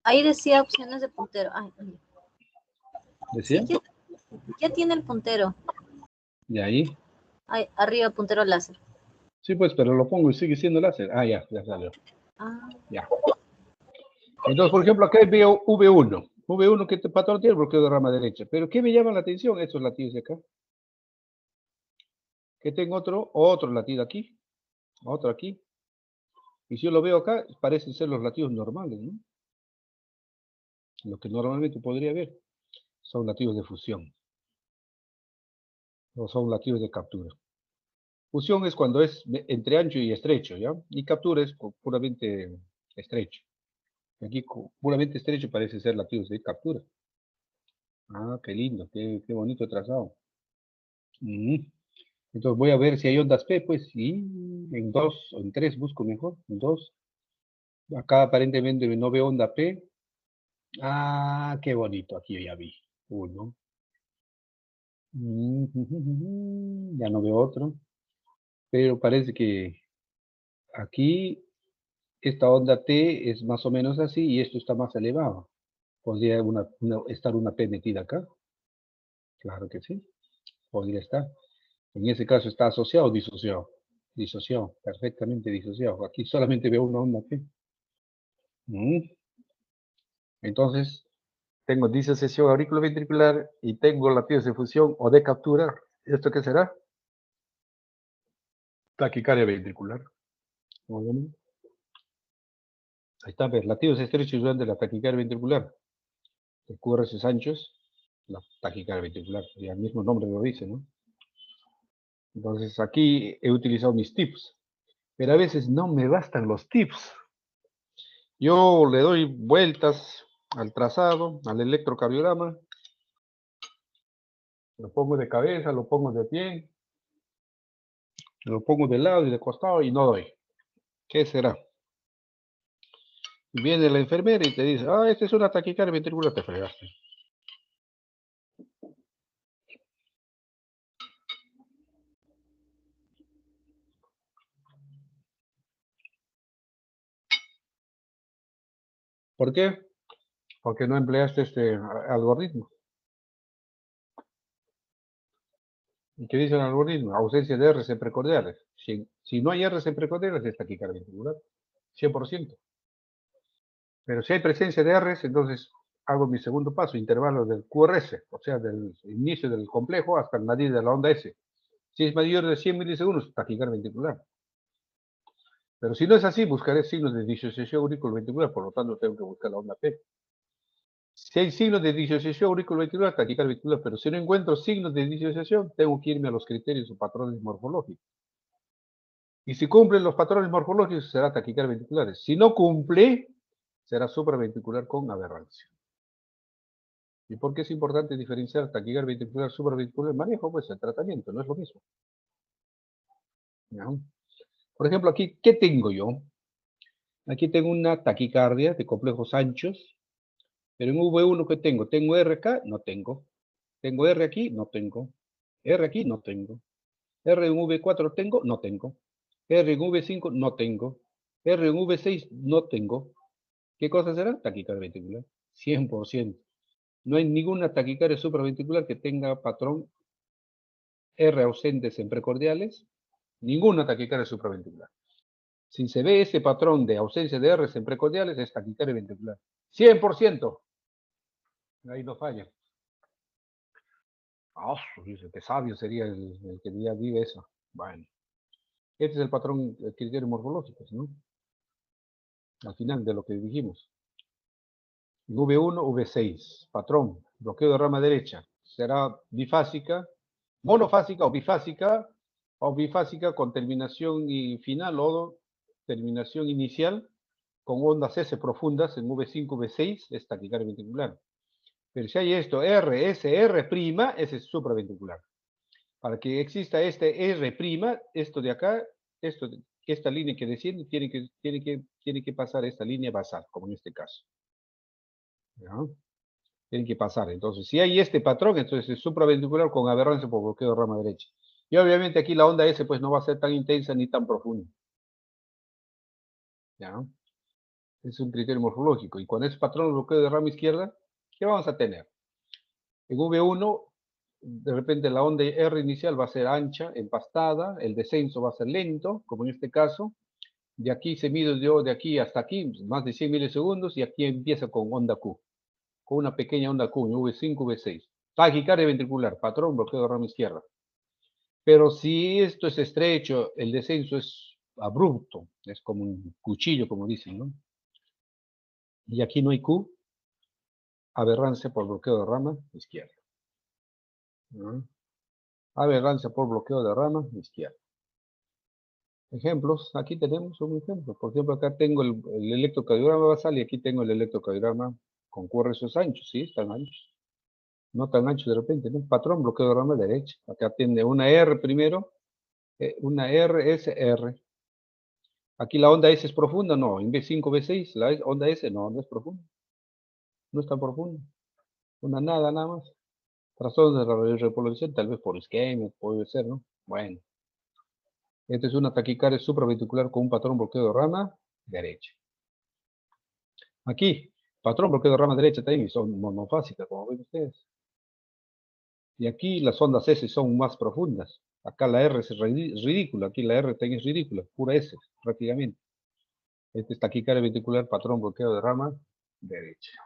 Ahí decía opciones de puntero. Ay, ¿Decía? sí, ya tiene el puntero. ¿Y ahí? Ahí, arriba, puntero láser. Sí, pues, pero lo pongo y sigue siendo láser. Ya salió. Ya. Entonces, por ejemplo, acá veo V1. V1 que patrón tiene el bloqueo de rama derecha. Pero ¿qué me llama la atención? Estos latidos de acá. Que tengo otro latido aquí. Otro aquí. Y si yo lo veo acá, parecen ser los latidos normales, ¿no? Lo que normalmente podría ver son latidos de fusión. O son latidos de captura. Fusión es cuando es entre ancho y estrecho, ¿ya? Y captura es puramente estrecho. Aquí puramente estrecho parece ser latidos de captura. Qué lindo, qué bonito trazado. Entonces voy a ver si hay ondas P, pues sí, en 2 o en 3 busco mejor, en 2. Acá aparentemente no veo onda P. Qué bonito, aquí ya vi. 1. Ya no veo otro. Pero parece que aquí esta onda T es más o menos así y esto está más elevado. ¿Podría estar una P metida acá? Claro que sí, podría estar. En ese caso está asociado o disociado. Disociado, perfectamente disociado. Aquí solamente veo una onda P. Entonces, tengo disociación auriculoventricular y tengo latidos de fusión o de captura. ¿Esto qué será? Taquicardia ventricular. Obviamente. Ahí está, ver, latidos estrechos durante la taquicardia ventricular. El QRS anchos, la taquicardia ventricular. Y el mismo nombre lo dice, ¿no? Entonces, aquí he utilizado mis tips. Pero a veces no me bastan los tips. Yo le doy vueltas al trazado, al electrocardiograma. Lo pongo de cabeza, lo pongo de pie, lo pongo de lado y de costado y no doy. ¿Qué será? Viene la enfermera y te dice, esta es una taquicardia ventricular, te fregaste. ¿Por qué? Porque no empleaste este algoritmo. ¿Y qué dice el algoritmo? Ausencia de R's precordiales. Si no hay R's precordiales, es taquicardia ventricular. 100%. Pero si hay presencia de R's, entonces hago mi segundo paso, intervalo del QRS, o sea, del inicio del complejo hasta el nadir de la onda S. Si es mayor de 100 milisegundos, taquicardia ventricular. Pero si no es así, buscaré signos de disociación auriculoventricular, por lo tanto tengo que buscar la onda P. Si hay signos de disociación auriculoventricular, taquicardia ventricular, pero si no encuentro signos de disociación, tengo que irme a los criterios o patrones morfológicos. Y si cumplen los patrones morfológicos, será taquicardia ventricular. Si no cumple, será supraventricular con aberrancia. ¿Y por qué es importante diferenciar taquicardia ventricular, supraventricular? El manejo, pues el tratamiento, no es lo mismo. ¿No? Por ejemplo, aquí, ¿qué tengo yo? Aquí tengo una taquicardia de complejos anchos, pero en V1 ¿qué tengo? ¿Tengo R acá? No tengo. ¿Tengo R aquí? No tengo. R aquí? No tengo. R en V4 tengo? No tengo. R en V5 no tengo. R en V6 no tengo. ¿Qué cosa será? Taquicardia ventricular. 100%. No hay ninguna taquicardia supraventricular que tenga patrón R ausentes en precordiales. Ninguna taquicardia supraventricular. Si se ve ese patrón de ausencia de R en precordiales, es taquicardia ventricular. 100%. Ahí no falla. Dice, qué sabio sería el que ya diga eso. Bueno, este es el patrón, el criterio morfológico, ¿no? Al final de lo que dijimos. V1, V6, patrón, bloqueo de rama derecha. Será bifásica, monofásica o bifásica con terminación y final o terminación inicial con ondas S profundas en V5, V6, es taquicardia ventricular. Pero si hay esto, R, S, R', ese es supraventricular. Para que exista este R', esto de acá, esta línea que desciende, tiene que pasar esta línea basal, como en este caso. ¿Ya? Tienen que pasar. Entonces, si hay este patrón, entonces es supraventricular con aberrancia por bloqueo de rama derecha. Y obviamente aquí la onda S pues no va a ser tan intensa ni tan profunda. ¿Ya? Es un criterio morfológico. Y cuando es patrón de bloqueo de rama izquierda, ¿qué vamos a tener? En V1, de repente la onda R inicial va a ser ancha, empastada, el descenso va a ser lento, como en este caso. De aquí se mide yo de aquí hasta aquí, más de 100 milisegundos, y aquí empieza con onda Q, con una pequeña onda Q, V5, V6. Taquicardia ventricular, patrón, bloqueo de rama izquierda. Pero si esto es estrecho, el descenso es abrupto, es como un cuchillo, como dicen, ¿no? Y aquí no hay Q, aberrancia por bloqueo de rama izquierda. ¿No? Aberrancia por bloqueo de rama izquierda. Ejemplos, aquí tenemos un ejemplo. Por ejemplo, acá tengo el electrocardiograma basal y aquí tengo el electrocardiograma con QRSos anchos, ¿sí? Están anchos. No tan anchos de repente, ¿no? Patrón, bloqueo de rama derecha. Acá tiene una R primero, una RSR. Aquí la onda S es profunda, no. En V5, V6, la onda S no es profunda. No es tan profunda. Una nada más. Razones de la repolarización, tal vez por isquemia, puede ser, ¿no? Bueno. Esta es una taquicardia supraventricular con un patrón bloqueo de rama derecha. Aquí, patrón bloqueo de rama derecha también, son monofásicas, como ven ustedes. Y aquí las ondas S son más profundas. Acá la R es ridícula, aquí la R también es ridícula, pura S, prácticamente. Este es taquicardia ventricular, patrón bloqueo de rama derecha.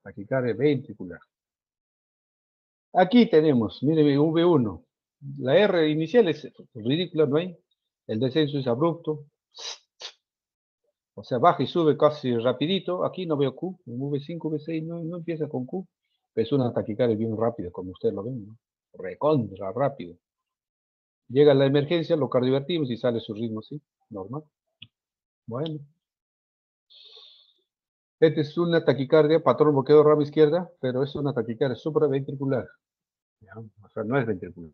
Taquicardia ventricular. Aquí tenemos, miren, V1. La R inicial es ridícula, ¿no hay? El descenso es abrupto. O sea, baja y sube casi rapidito. Aquí no veo Q. En V5, V6 no empieza con Q. Es una taquicardia bien rápida, como ustedes lo ven, ¿no? Recontra rápido. Llega la emergencia, lo cardiovertimos y sale su ritmo así, normal. Bueno. Esta es una taquicardia, patrón bloqueo de rama izquierda, pero es una taquicardia supraventricular. ¿Ya? O sea, no es ventricular.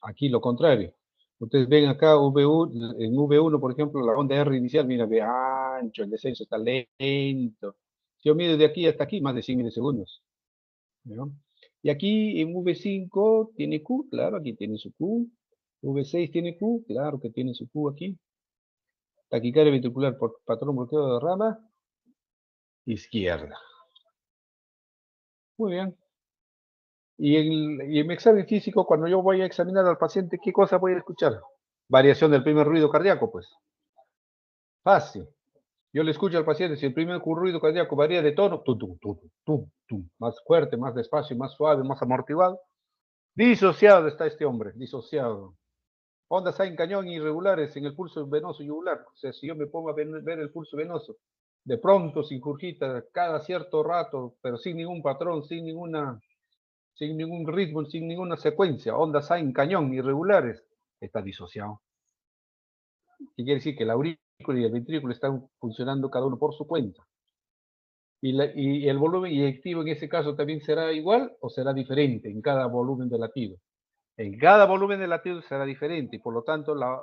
Aquí lo contrario. Ustedes ven acá V1, en V1, por ejemplo, la onda R inicial, mira, ve ancho, el descenso está lento. Si yo mido de aquí hasta aquí, más de 100 milisegundos. ¿No? Y aquí en V5 tiene Q, claro, aquí tiene su Q. V6 tiene Q, claro que tiene su Q aquí. Taquicardia ventricular por patrón bloqueo de rama izquierda. Muy bien. Y en mi examen físico, cuando yo voy a examinar al paciente, ¿qué cosa voy a escuchar? Variación del primer ruido cardíaco, pues. Fácil. Yo le escucho al paciente, si el primer ruido cardíaco varía de tono, tum, tum, tum, tum, tum, más fuerte, más despacio, más suave, más amortiguado. Disociado está este hombre, disociado. Ondas hay en cañón irregulares en el pulso venoso yugular. O sea, si yo me pongo a ver el pulso venoso, de pronto, sin curjita, cada cierto rato, pero sin ningún patrón, sin ningún ritmo, sin ninguna secuencia, ondas hay en cañón irregulares, está disociado. ¿Qué quiere decir? Que la aurícula y el ventrículo están funcionando cada uno por su cuenta. Y el volumen inyectivo en ese caso también será igual o será diferente en cada volumen de latido. En cada volumen de latido será diferente y por lo tanto la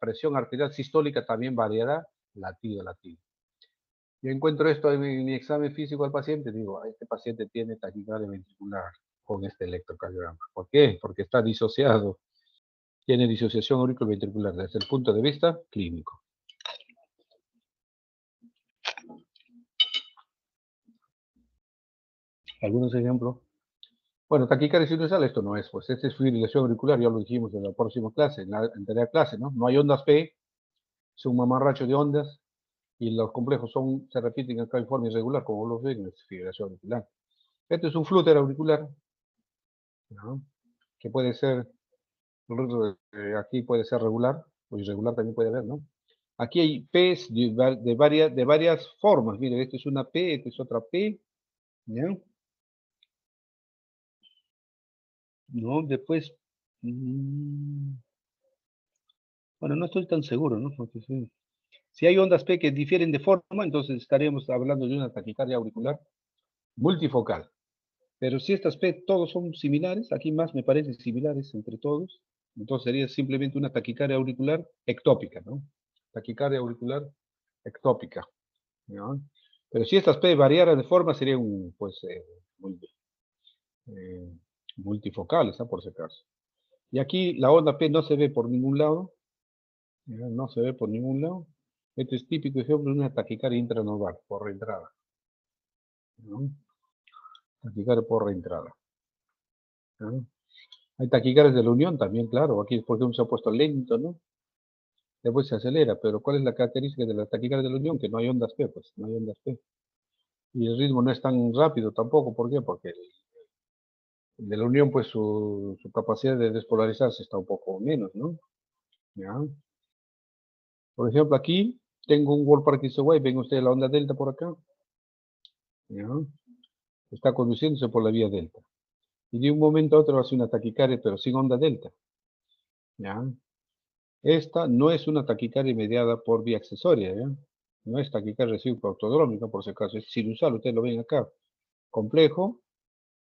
presión arterial sistólica también variará latido a latido. Yo encuentro esto en mi examen físico al paciente, digo, este paciente tiene taquicardia ventricular con este electrocardiograma. ¿Por qué? Porque está disociado. tiene disociación auriculoventricular desde el punto de vista clínico. Algunos ejemplos. Bueno, taquicardia sinusal, esto no es, pues esta es fibrilación auricular, ya lo dijimos en la próxima clase, en la anterior clase, ¿no? No hay ondas P, es un mamarracho de ondas, y los complejos se repiten acá en forma irregular, como los ven, es fibrilación auricular. Este es un flúter auricular, ¿no? Que puede ser, aquí puede ser regular, o irregular también puede haber, ¿no? Aquí hay P's de varias formas. Miren, esta es una P, esta es otra P, ¿ya? No, después, bueno, no estoy tan seguro, ¿no? Porque si hay ondas P que difieren de forma, entonces estaríamos hablando de una taquicardia auricular multifocal. Pero si estas P todos son similares, aquí más me parecen similares entre todos, entonces sería simplemente una taquicardia auricular ectópica, ¿no? Taquicardia auricular ectópica, ¿no? Pero si estas P variaran de forma, serían, pues, multifocales, ¿no? Por si acaso. Y aquí la onda P no se ve por ningún lado, ¿ya? No se ve por ningún lado. Este es típico ejemplo de una taquicardia intranormal, por reentrada, ¿no? Taquicardia por reentrada, ¿no? Hay taquicardias de la unión también, claro. Aquí, por ejemplo, se ha puesto lento, ¿no? Después se acelera, pero ¿cuál es la característica de la taquicardia de la unión? Que no hay ondas P, pues, no hay ondas P. Y el ritmo no es tan rápido tampoco, ¿por qué? Porque el de la unión, pues, su capacidad de despolarizarse está un poco menos, ¿no? ¿Ya? Por ejemplo, aquí tengo un World Parkinson Wave, ven ustedes la onda delta por acá, ¿ya? Está conduciéndose por la vía delta. Y de un momento a otro hace una taquicardia, pero sin onda delta, ¿ya? Esta no es una taquicardia mediada por vía accesoria, ¿ya? No es taquicardia recíproca autodrómica, por si acaso, es sinusal, ustedes lo ven acá. Complejo,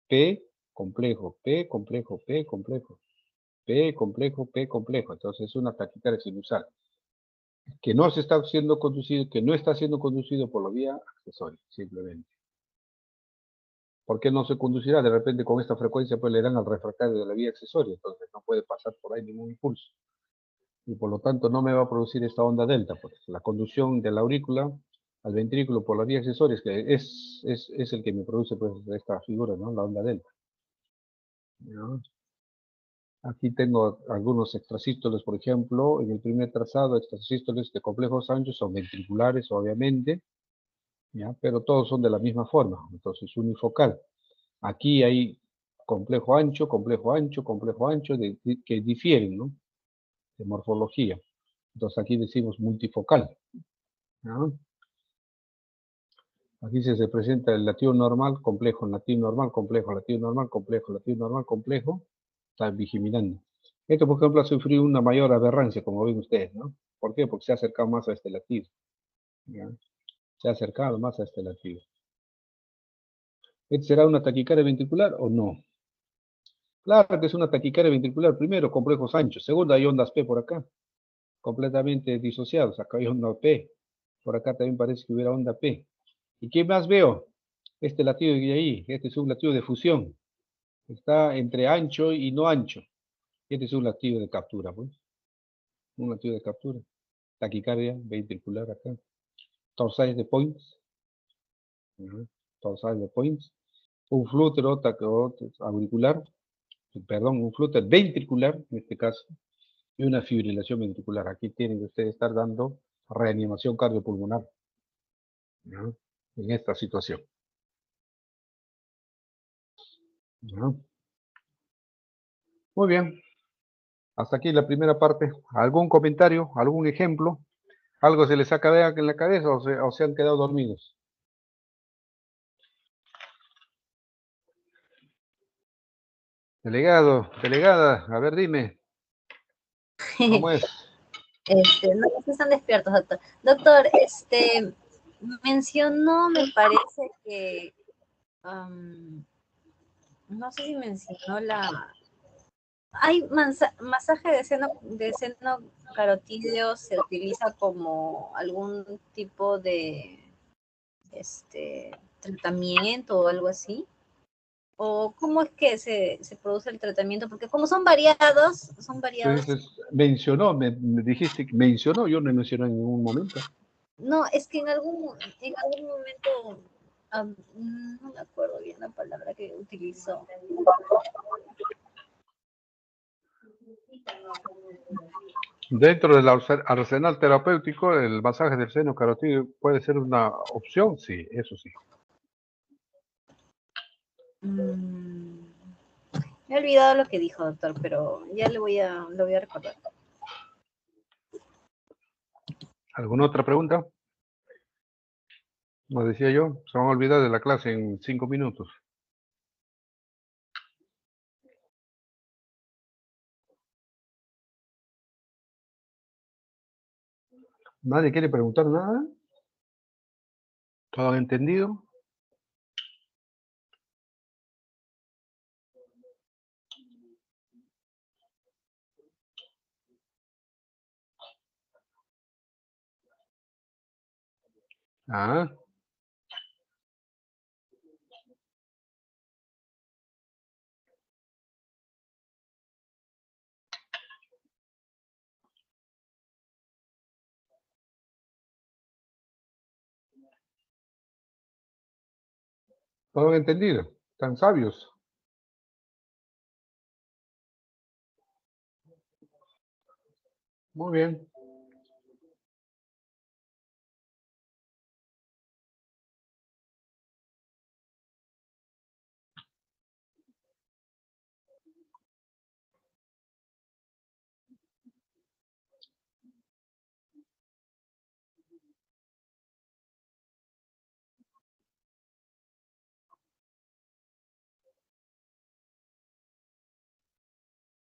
P, complejo, P, complejo, P, complejo, P, complejo, P, complejo. Entonces es una taquicardia sinusal, que no se está siendo conducido, que no está siendo conducido por la vía accesoria, simplemente. ¿Por qué no se conducirá? De repente con esta frecuencia pues le dan al refractario de la vía accesoria, entonces no puede pasar por ahí ningún impulso. Y por lo tanto no me va a producir esta onda delta, pues la conducción de la aurícula al ventrículo por la vía accesoria es el que me produce pues esta figura, ¿no? La onda delta, ¿no? Aquí tengo algunos extrasístoles, por ejemplo, en el primer trazado, extrasístoles de complejos anchos son ventriculares, obviamente, ¿ya? Pero todos son de la misma forma, entonces unifocal. Aquí hay complejo ancho, complejo ancho, complejo ancho, que difieren, ¿no? De morfología. Entonces aquí decimos multifocal, ¿no? Aquí se presenta el latido normal, complejo, latido normal, complejo, latido normal, complejo, latido normal, complejo. Está vigiminando. Esto, por ejemplo, ha sufrido una mayor aberrancia, como ven ustedes, ¿no? ¿Por qué? Porque se ha acercado más a este latido, ¿ya? Se ha acercado más a este latido. ¿Este será una taquicardia ventricular o no? Claro que es una taquicardia ventricular. Primero, complejos anchos. Segundo, hay ondas P por acá, completamente disociados. Acá hay onda P. Por acá también parece que hubiera onda P. ¿Y qué más veo? Este latido de ahí, este es un latido de fusión. Está entre ancho y no ancho. Este es un latido de captura, pues. Un latido de captura. Taquicardia ventricular acá. Torsades de points. Torsades de points. Un flútero auricular. Perdón, un flúter ventricular, en este caso. Y una fibrilación ventricular. Aquí tienen que ustedes estar dando reanimación cardiopulmonar, ¿no? En esta situación, ¿no? Muy bien. Hasta aquí la primera parte. ¿Algún comentario? ¿Algún ejemplo? ¿Algo se les ha quedado en la cabeza o se han quedado dormidos? Delegado, delegada, a ver, dime, ¿cómo es? No, no están despiertos, doctor. Doctor, mencionó, me parece que, no sé si mencionó hay masaje de seno carotídeo, se utiliza como algún tipo de tratamiento o algo así. ¿O cómo es que se produce el tratamiento? Porque como son variados, Entonces, mencionó, me dijiste que mencionó, yo no mencioné en ningún momento. No, es que en algún momento, no me acuerdo bien la palabra que utilizó. Dentro del arsenal terapéutico, el masaje del seno carotídeo puede ser una opción, sí, eso sí. Me he olvidado lo que dijo, doctor, pero ya lo voy a recordar. ¿Alguna otra pregunta? Como decía yo, se van a olvidar de la clase en 5 minutos. ¿Nadie quiere preguntar nada? ¿Todo entendido? Ah, todo entendido. Tan sabios. Muy bien.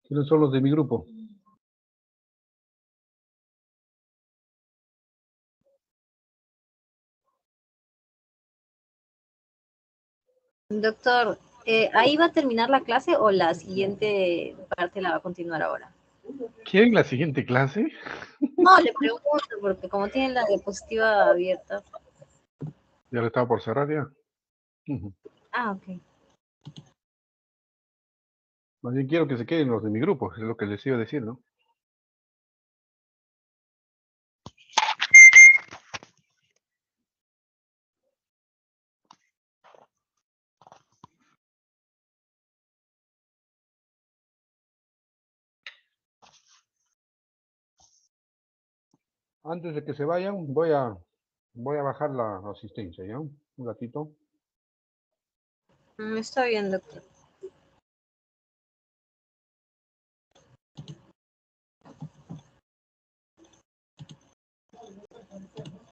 ¿Quiénes son los de mi grupo? Doctor, ¿ahí va a terminar la clase o la siguiente parte la va a continuar ahora? ¿Quieren la siguiente clase? No, le pregunto, porque como tienen la diapositiva abierta. Ya lo estaba por cerrar ya. Ah, ok. Más bien quiero que se queden los de mi grupo, es lo que les iba a decir, ¿no? Antes de que se vayan, voy a bajar la asistencia, ¿ya? Un ratito. Está bien, doctor.